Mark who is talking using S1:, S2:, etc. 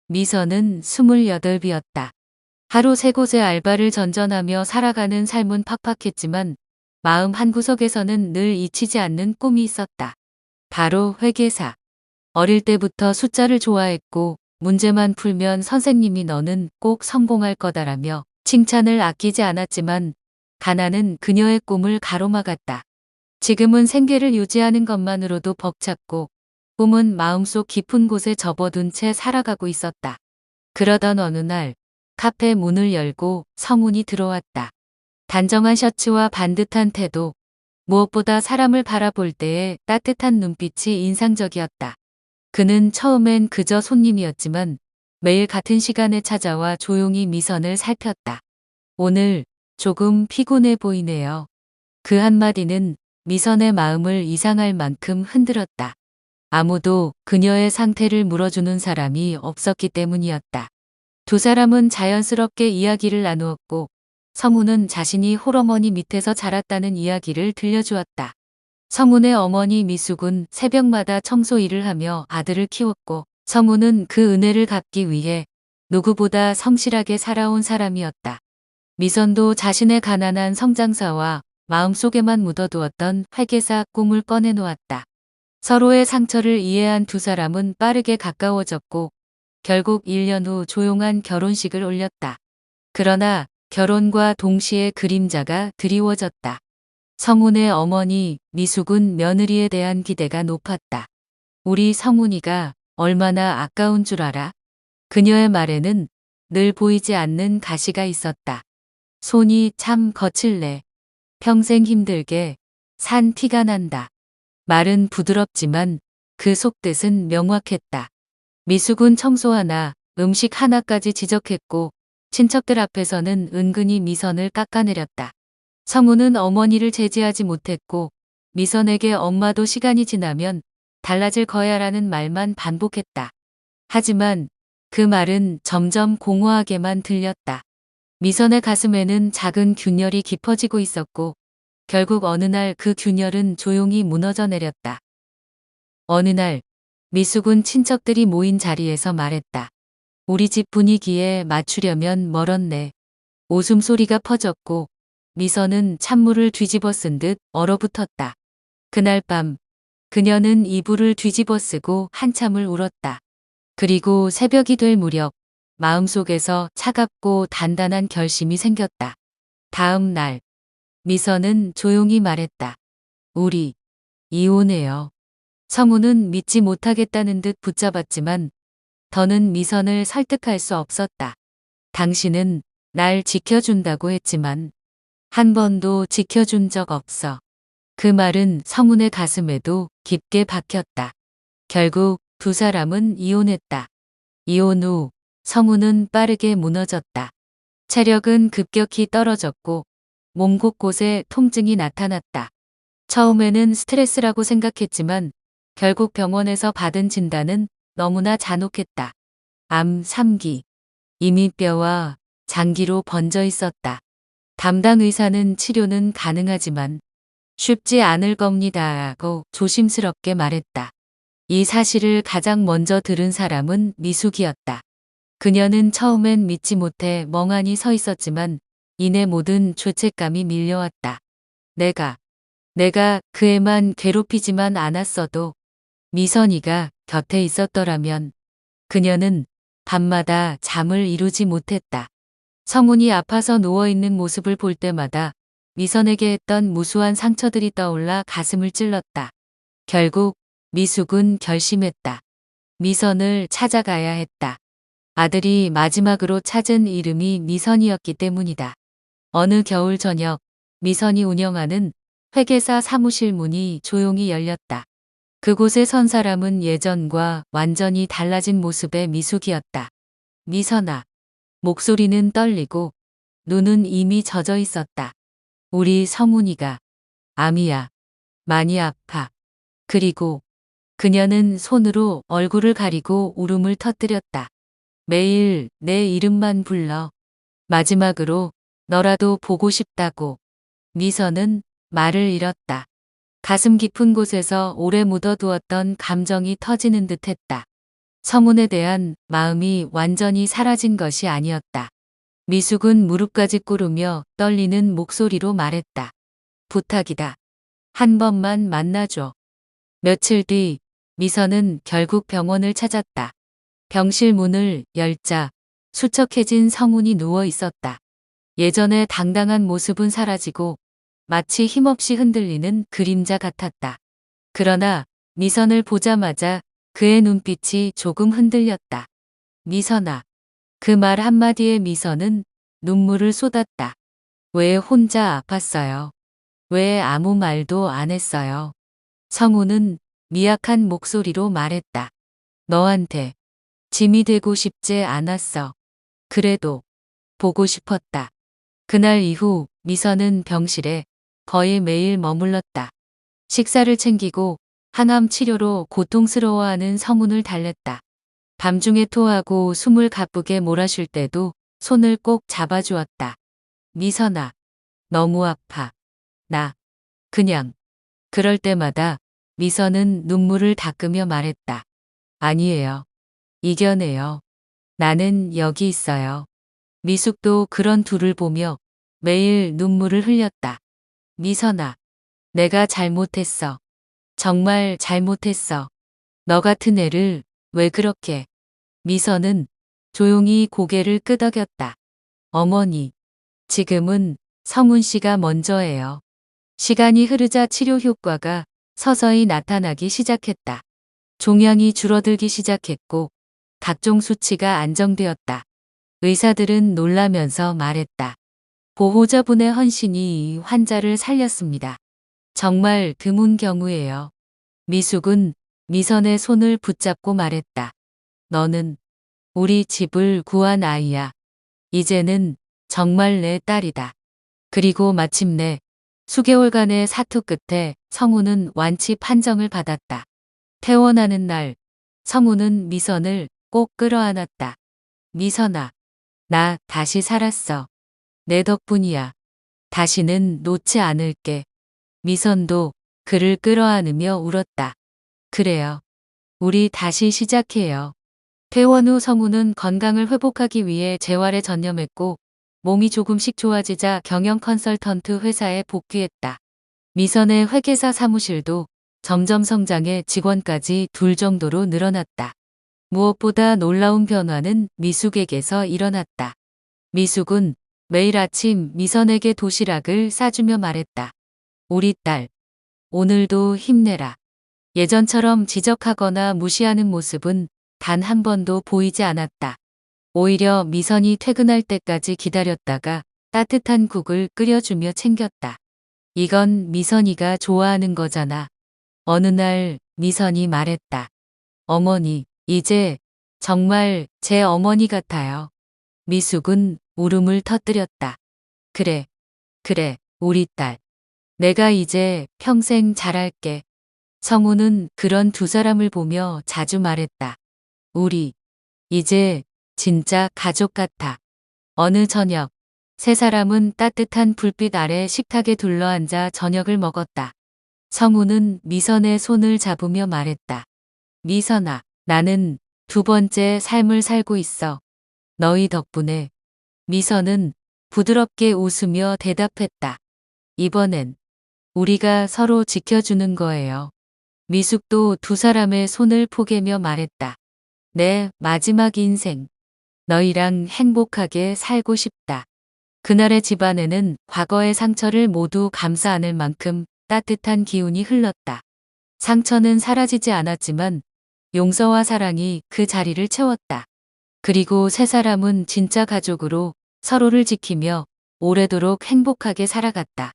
S1: 미선은 28이었다. 하루 3곳의 알바를 전전하며 살아가는 삶은 팍팍했지만 마음 한구석에서는 늘 잊히지 않는 꿈이 있었다. 바로 회계사. 어릴 때부터 숫자를 좋아했고 문제만 풀면 선생님이 너는 꼭 성공할 거다라며 칭찬을 아끼지 않았지만 가난은 그녀의 꿈을 가로막았다. 지금은 생계를 유지하는 것만으로도 벅찼고 꿈은 마음속 깊은 곳에 접어둔 채 살아가고 있었다. 그러던 어느 날 카페 문을 열고 성훈이 들어왔다. 단정한 셔츠와 반듯한 태도, 무엇보다 사람을 바라볼 때의 따뜻한 눈빛이 인상적이었다. 그는 처음엔 그저 손님이었지만 매일 같은 시간에 찾아와 조용히 미선을 살폈다. 오늘 조금 피곤해 보이네요. 그 한마디는 미선의 마음을 이상할 만큼 흔들었다. 아무도 그녀의 상태를 물어주는 사람이 없었기 때문이었다. 두 사람은 자연스럽게 이야기를 나누었고 성훈은 자신이 홀어머니 밑에서 자랐다는 이야기를 들려주었다. 성훈의 어머니 미숙은 새벽마다 청소 일을 하며 아들을 키웠고 성훈은 그 은혜를 갚기 위해 누구보다 성실하게 살아온 사람이었다. 미선도 자신의 가난한 성장사와 마음속에만 묻어두었던 회계사 꿈을 꺼내놓았다. 서로의 상처를 이해한 두 사람은 빠르게 가까워졌고 결국 1년 후 조용한 결혼식을 올렸다. 그러나 결혼과 동시에 그림자가 드리워졌다. 성훈의 어머니 미숙은 며느리에 대한 기대가 높았다. 우리 성훈이가 얼마나 아까운 줄 알아? 그녀의 말에는 늘 보이지 않는 가시가 있었다. 손이 참 거칠네. 평생 힘들게 산 티가 난다. 말은 부드럽지만 그 속뜻은 명확했다. 미숙은 청소 하나, 음식 하나까지 지적했고 친척들 앞에서는 은근히 미선을 깎아내렸다. 성훈은 어머니를 제지하지 못했고 미선에게 엄마도 시간이 지나면 달라질 거야라는 말만 반복했다. 하지만 그 말은 점점 공허하게만 들렸다. 미선의 가슴에는 작은 균열이 깊어지고 있었고 결국 어느 날 그 균열은 조용히 무너져 내렸다. 어느 날 미숙은 친척들이 모인 자리에서 말했다. 우리 집 분위기에 맞추려면 멀었네. 웃음소리가 퍼졌고 미선은 찬물을 뒤집어 쓴 듯 얼어붙었다. 그날 밤 그녀는 이불을 뒤집어 쓰고 한참을 울었다. 그리고 새벽이 될 무렵 마음속에서 차갑고 단단한 결심이 생겼다. 다음 날 미선은 조용히 말했다. 우리 이혼해요. 성우는 믿지 못하겠다는 듯 붙잡았지만 더는 미선을 설득할 수 없었다. 당신은 날 지켜준다고 했지만 한 번도 지켜준 적 없어. 그 말은 성훈의 가슴에도 깊게 박혔다. 결국 두 사람은 이혼했다. 이혼 후 성훈은 빠르게 무너졌다. 체력은 급격히 떨어졌고 몸 곳곳에 통증이 나타났다. 처음에는 스트레스라고 생각했지만 결국 병원에서 받은 진단은 너무나 잔혹했다. 암 3기. 이미 뼈와 장기로 번져 있었다. 담당 의사는 치료는 가능하지만 쉽지 않을 겁니다라고 조심스럽게 말했다. 이 사실을 가장 먼저 들은 사람은 미숙이었다. 그녀는 처음엔 믿지 못해 멍하니 서 있었지만 이내 모든 죄책감이 밀려왔다. 내가 그 애만 괴롭히지만 않았어도 미선이가 곁에 있었더라면. 그녀는 밤마다 잠을 이루지 못했다. 성훈이 아파서 누워있는 모습을 볼 때마다 미선에게 했던 무수한 상처들이 떠올라 가슴을 찔렀다. 결국 미숙은 결심했다. 미선을 찾아가야 했다. 아들이 마지막으로 찾은 이름이 미선이었기 때문이다. 어느 겨울 저녁 미선이 운영하는 회계사 사무실 문이 조용히 열렸다. 그곳에 선 사람은 예전과 완전히 달라진 모습의 미숙이었다. 미선아. 목소리는 떨리고 눈은 이미 젖어 있었다. 우리 성훈이가 암이야. 많이 아파. 그리고 그녀는 손으로 얼굴을 가리고 울음을 터뜨렸다. 매일 내 이름만 불러. 마지막으로 너라도 보고 싶다고. 미선은 말을 잃었다. 가슴 깊은 곳에서 오래 묻어두었던 감정이 터지는 듯했다. 성훈에 대한 마음이 완전히 사라진 것이 아니었다. 미숙은 무릎까지 꿇으며 떨리는 목소리로 말했다. 부탁이다. 한 번만 만나줘. 며칠 뒤 미선은 결국 병원을 찾았다. 병실 문을 열자 수척해진 성훈이 누워 있었다. 예전의 당당한 모습은 사라지고 마치 힘없이 흔들리는 그림자 같았다. 그러나 미선을 보자마자 그의 눈빛이 조금 흔들렸다. 미선아. 그 말 한마디에 미선은 눈물을 쏟았다. 왜 혼자 아팠어요? 왜 아무 말도 안 했어요? 성우는 미약한 목소리로 말했다. 너한테 짐이 되고 싶지 않았어. 그래도 보고 싶었다. 그날 이후 미선은 병실에 거의 매일 머물렀다. 식사를 챙기고 항암 치료로 고통스러워하는 성훈을 달랬다. 밤중에 토하고 숨을 가쁘게 몰아쉴 때도 손을 꼭 잡아주었다. 미선아, 너무 아파. 나 그냥. 그럴 때마다 미선은 눈물을 닦으며 말했다. 아니에요. 이겨내요. 나는 여기 있어요. 미숙도 그런 둘을 보며 매일 눈물을 흘렸다. 미선아, 내가 잘못했어. 정말 잘못했어. 너 같은 애를 왜 그렇게. 미선은 조용히 고개를 끄덕였다. 어머니, 지금은 성훈 씨가 먼저예요. 시간이 흐르자 치료 효과가 서서히 나타나기 시작했다. 종양이 줄어들기 시작했고 각종 수치가 안정되었다. 의사들은 놀라면서 말했다. 보호자분의 헌신이 환자를 살렸습니다. 정말 드문 경우예요. 미숙은 미선의 손을 붙잡고 말했다. 너는 우리 집을 구한 아이야. 이제는 정말 내 딸이다. 그리고 마침내 수개월간의 사투 끝에 성우는 완치 판정을 받았다. 퇴원하는 날 성우는 미선을 꼭 끌어안았다. 미선아, 나 다시 살았어. 내 덕분이야. 다시는 놓지 않을게. 미선도 그를 끌어안으며 울었다. 그래요. 우리 다시 시작해요. 퇴원 후 성우는 건강을 회복하기 위해 재활에 전념했고 몸이 조금씩 좋아지자 경영 컨설턴트 회사에 복귀했다. 미선의 회계사 사무실도 점점 성장해 직원까지 둘 정도로 늘어났다. 무엇보다 놀라운 변화는 미숙에게서 일어났다. 미숙은 매일 아침 미선에게 도시락을 싸주며 말했다. 우리 딸, 오늘도 힘내라. 예전처럼 지적하거나 무시하는 모습은 단 한 번도 보이지 않았다. 오히려 미선이 퇴근할 때까지 기다렸다가 따뜻한 국을 끓여주며 챙겼다. 이건 미선이가 좋아하는 거잖아. 어느 날 미선이 말했다. 어머니, 이제 정말 제 어머니 같아요. 미숙은 울음을 터뜨렸다. 그래, 그래, 우리 딸. 내가 이제 평생 잘할게. 성우는 그런 두 사람을 보며 자주 말했다. 우리, 이제 진짜 가족 같아. 어느 저녁, 세 사람은 따뜻한 불빛 아래 식탁에 둘러앉아 저녁을 먹었다. 성우는 미선의 손을 잡으며 말했다. 미선아, 나는 두 번째 삶을 살고 있어. 너희 덕분에. 미선은 부드럽게 웃으며 대답했다. 이번엔 우리가 서로 지켜주는 거예요. 미숙도 두 사람의 손을 포개며 말했다. 내 마지막 인생. 너희랑 행복하게 살고 싶다. 그날의 집안에는 과거의 상처를 모두 감싸 안을 만큼 따뜻한 기운이 흘렀다. 상처는 사라지지 않았지만 용서와 사랑이 그 자리를 채웠다. 그리고 세 사람은 진짜 가족으로 서로를 지키며 오래도록 행복하게 살아갔다.